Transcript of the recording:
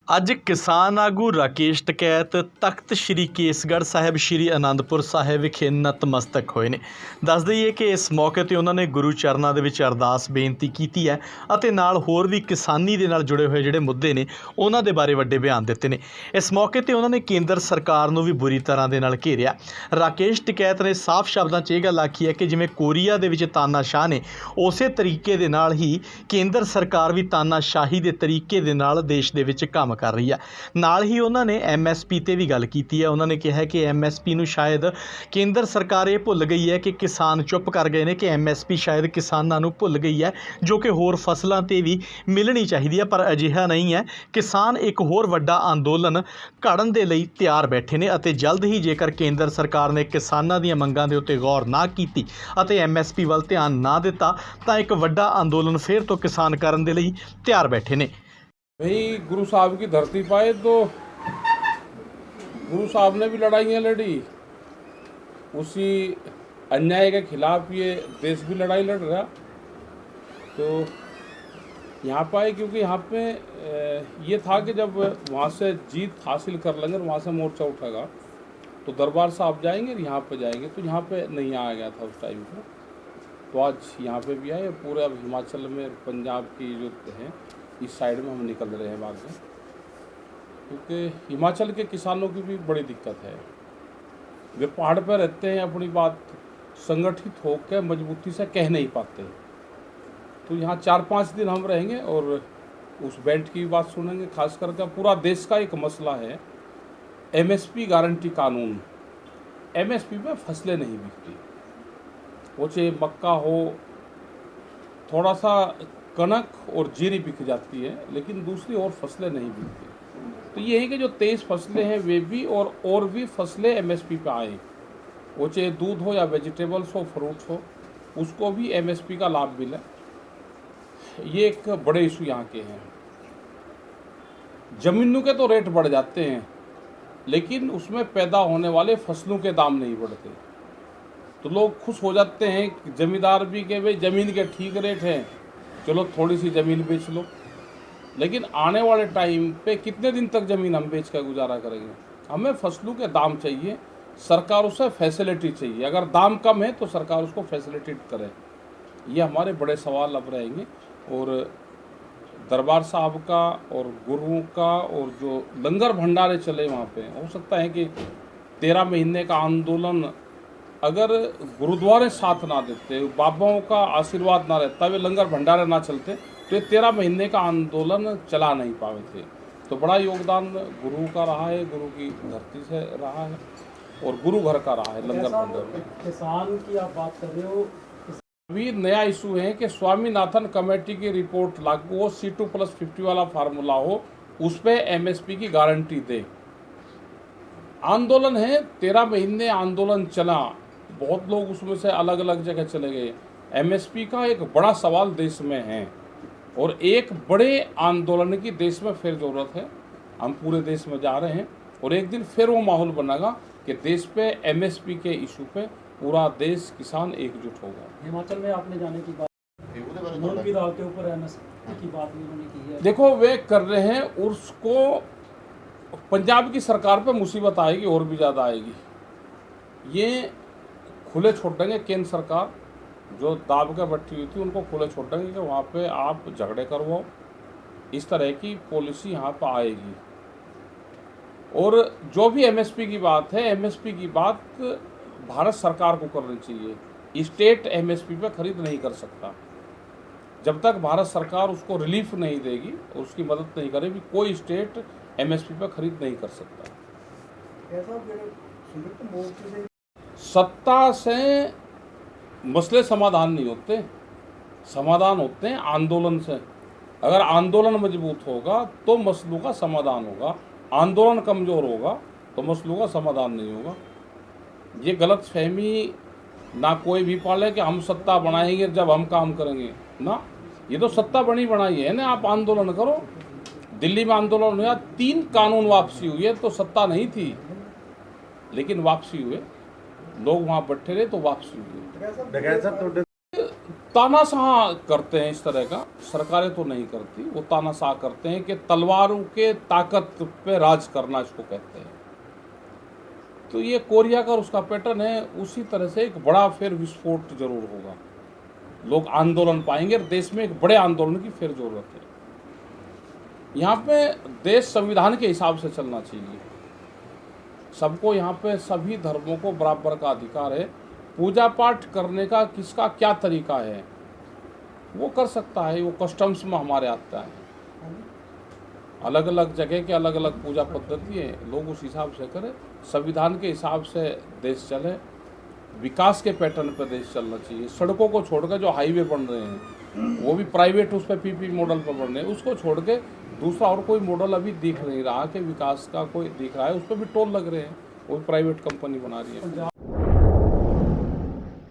ਅੱਜ ਕਿਸਾਨ ਆਗੂ ਰਾਕੇਸ਼ ਟਕੈਤ ਤਖਤ ਸ਼੍ਰੀ ਕੇਸਗੜ੍ਹ ਸਾਹਿਬ ਸ਼੍ਰੀ ਅਨੰਦਪੁਰ ਸਾਹਿਬ ਵਿਖੇ ਨਤਮਸਤਕ ਹੋਏ ਨੇ। ਦੱਸ ਦਈਏ ਕਿ ਇਸ ਮੌਕੇ ਤੇ ਉਹਨਾਂ ਨੇ ਗੁਰੂ ਚਰਨਾਂ ਦੇ ਵਿੱਚ ਅਰਦਾਸ ਬੇਨਤੀ ਕੀਤੀ ਹੈ ਅਤੇ ਨਾਲ ਹੋਰ ਵੀ ਕਿਸਾਨੀ ਦੇ ਨਾਲ ਜੁੜੇ ਹੋਏ ਜਿਹੜੇ ਮੁੱਦੇ ਨੇ ਉਹਨਾਂ ਦੇ ਬਾਰੇ ਵੱਡੇ ਬਿਆਨ ਦਿੱਤੇ ਨੇ। ਇਸ ਮੌਕੇ ਤੇ ਉਹਨਾਂ ਨੇ ਕੇਂਦਰ ਸਰਕਾਰ ਨੂੰ ਵੀ ਬੁਰੀ ਤਰ੍ਹਾਂ ਦੇ ਨਾਲ ਘੇਰਿਆ। ਰਾਕੇਸ਼ ਟਕੈਤ ਨੇ ਸਾਫ਼ ਸ਼ਬਦਾਂ 'ਚ ਇਹ ਗੱਲ ਆਖੀ ਹੈ ਕਿ ਜਿਵੇਂ ਕੋਰੀਆ ਦੇ ਵਿੱਚ ਤਾਨਾਸ਼ਾਹ ਨੇ ਉਸੇ ਤਰੀਕੇ ਦੇ ਨਾਲ ਹੀ ਕੇਂਦਰ ਸਰਕਾਰ ਵੀ ਤਾਨਾਸ਼ਾਹੀ ਦੇ ਤਰੀਕੇ ਦੇ ਨਾਲ ਦੇਸ਼ ਦੇ ਵਿੱਚ ਕੰਮ ਕਰ ਰਹੀ ਹੈ। ਨਾਲ ਹੀ ਉਹਨਾਂ ਨੇ MSP ਤੇ ਵੀ ਗੱਲ ਕੀਤੀ ਹੈ। ਉਹਨਾਂ ਨੇ ਕਿਹਾ ਕਿ MSP ਨੂੰ ਸ਼ਾਇਦ ਕੇਂਦਰ ਸਰਕਾਰ ਇਹ ਭੁੱਲ ਗਈ ਹੈ ਕਿ ਕਿਸਾਨ ਚੁੱਪ ਕਰ ਗਏ ਨੇ ਕਿ MSP ਸ਼ਾਇਦ ਕਿਸਾਨਾਂ ਨੂੰ ਭੁੱਲ ਗਈ ਹੈ ਜੋ ਕਿ ਹੋਰ ਫਸਲਾਂ ਤੇ ਵੀ ਮਿਲਣੀ ਚਾਹੀਦੀ ਹੈ, ਪਰ ਅਜਿਹਾ ਨਹੀਂ ਹੈ। ਕਿਸਾਨ ਇੱਕ ਹੋਰ ਵੱਡਾ ਅੰਦੋਲਨ ਘੜਨ ਦੇ ਲਈ ਤਿਆਰ ਬੈਠੇ ਨੇ ਅਤੇ ਜਲਦ ਹੀ ਜੇਕਰ ਕੇਂਦਰ ਸਰਕਾਰ ਨੇ ਕਿਸਾਨਾਂ ਦੀਆਂ ਮੰਗਾਂ ਦੇ ਉੱਤੇ ਗੌਰ ਨਾ ਕੀਤੀ ਅਤੇ MSP ਵੱਲ ਧਿਆਨ ਨਾ ਦਿੱਤਾ ਤਾਂ ਇੱਕ ਵੱਡਾ ਅੰਦੋਲਨ ਫਿਰ ਤੋਂ ਕਿਸਾਨ ਕਰਨ ਦੇ ਲਈ ਤਿਆਰ ਬੈਠੇ ਨੇ। भाई गुरु साहब की धरती पाए तो गुरु साहब ने भी लड़ाइयाँ लड़ी, उसी अन्याय के खिलाफ ये देश भी लड़ाई लड़ रहा। तो यहाँ पाए क्योंकि यहाँ पे ये था कि जब वहाँ से जीत हासिल कर लेंगे, वहाँ से मोर्चा उठेगा तो दरबार साहब जाएंगे, यहाँ पे जाएंगे। तो यहाँ पे नहीं आया गया था उस टाइम पे, तो आज यहाँ पे भी आए। पूरे अब हिमाचल में पंजाब की जो है इस साइड में हम निकल रहे हैं बाद में, क्योंकि हिमाचल के किसानों की भी बड़ी दिक्कत है। वे पहाड़ पर रहते हैं, अपनी बात संगठित होकर मजबूती से कह नहीं पाते। तो यहाँ 4-5 दिन हम रहेंगे और उस बेल्ट की भी बात सुनेंगे। खास करके पूरा देश का एक मसला है MSP गारंटी कानून। MSP में फसलें नहीं बिकती, वो चाहे मक्का हो, थोड़ा सा कनक और जीरी बिक जाती है, लेकिन दूसरी और फसलें नहीं बिकती। तो ये है कि जो 23 फसलें हैं वे भी और भी फसलें MSP पे आए, वो चाहे दूध हो या वेजिटेबल्स हो, फ्रूट्स हो, उसको भी MSP का लाभ मिले। ये एक बड़े इशू यहाँ के हैं। जमीनों के तो रेट बढ़ जाते हैं, लेकिन उसमें पैदा होने वाले फसलों के दाम नहीं बढ़ते। तो लोग खुश हो जाते हैं कि जमींदार भी के भाई ज़मीन के ठीक रेट हैं, चलो थोड़ी सी ज़मीन बेच लो। लेकिन आने वाले टाइम पे कितने दिन तक ज़मीन हम बेच कर गुजारा करेंगे? हमें फसलों के दाम चाहिए, सरकार उसे फैसिलिटी चाहिए। अगर दाम कम है तो सरकार उसको फैसिलिटेट करे। ये हमारे बड़े सवाल अब रहेंगे। और दरबार साहब का और गुरुओं का और जो लंगर भंडारे चले वहाँ पे, हो सकता है कि 13 महीने का आंदोलन अगर गुरुद्वारे साथ ना देते, बाबाओं का आशीर्वाद ना रहता, वे लंगर भंडारे ना चलते, तो ये 13 महीने का आंदोलन चला नहीं पाए थे। तो बड़ा योगदान गुरु का रहा है, गुरु की धरती से रहा है और गुरु घर का रहा है लंगर भंडार। किसान की आप बात कर रहे हो, अभी नया इशू है कि स्वामीनाथन कमेटी की रिपोर्ट लागू हो, C2+50 वाला फार्मूला हो, उस पर MSP की गारंटी दे। आंदोलन है, 13 महीने आंदोलन चला, बहुत लोग उसमें से अलग अलग जगह चले गए। MSP का एक बड़ा सवाल देश में है और एक बड़े आंदोलन की देश में फिर ज़रूरत है। हम पूरे देश में जा रहे हैं और एक दिन फिर वो माहौल बनेगा कि देश पे MSP के इशू पे पूरा देश किसान एकजुट होगा। हिमाचल में आपने जाने की बात, मूंग की दाल के ऊपर MSP की बात भी उन्होंने की है। देखो वे कर रहे हैं, उसको पंजाब की सरकार पे मुसीबत आएगी और भी ज़्यादा आएगी। ये खुले छोड़ देंगे, केंद्र सरकार जो दाब के बैठी हुई थी उनको खुले छोड़ देंगे कि वहाँ पे आप झगड़े करवाओ। इस तरह की पॉलिसी यहाँ पर आएगी। और जो भी MSP की बात है, MSP की बात भारत सरकार को करनी चाहिए। स्टेट MSP पे खरीद नहीं कर सकता जब तक भारत सरकार उसको रिलीफ नहीं देगी, उसकी मदद नहीं करेगी, कोई स्टेट MSP पे खरीद नहीं कर सकता। सत्ता से मसले समाधान नहीं होते, समाधान होते हैं आंदोलन से। अगर आंदोलन मजबूत होगा तो मसलों का समाधान होगा, आंदोलन कमज़ोर होगा तो मसलों का समाधान नहीं होगा। ये गलत फहमी ना कोई भी पाले कि हम सत्ता बनाएंगे जब हम काम करेंगे ना। ये तो सत्ता बनी बनाई है ना, आप आंदोलन करो। दिल्ली में आंदोलन हुआ, 3 कानून वापसी हुई है, तो सत्ता नहीं थी लेकिन वापसी हुए, लोग वहाँ बैठे रहे तो वापसी हुई। तानाशाह करते हैं इस तरह का, सरकारें तो नहीं करती, वो तानाशाह करते हैं कि तलवारों के ताकत पे राज करना इसको कहते हैं। तो ये कोरिया का उसका पैटर्न है, उसी तरह से एक बड़ा फिर विस्फोट जरूर होगा, लोग आंदोलन पाएंगे और देश में एक बड़े आंदोलन की फिर जरूरत है। यहाँ पे देश संविधान के हिसाब से चलना चाहिए, सबको यहाँ पे सभी धर्मों को बराबर का अधिकार है। पूजा पाठ करने का किसका क्या तरीका है वो कर सकता है, वो कस्टम्स में हमारे आता है। अलग अलग जगह के अलग अलग पूजा पद्धति है, लोग उस हिसाब से करें, संविधान के हिसाब से देश चले, विकास के पैटर्न पर देश चलना चाहिए। सड़कों को छोड़कर जो हाईवे बन रहे हैं वो भी प्राइवेट उस पर पीपी मॉडल पर बन रहे हैं, उसको छोड़ के दूसरा और कोई मॉडल अभी दिख नहीं रहा कि विकास का कोई दिख रहा है, उस पर भी टोल लग रहे हैं, वो भी प्राइवेट कंपनी बना रही है।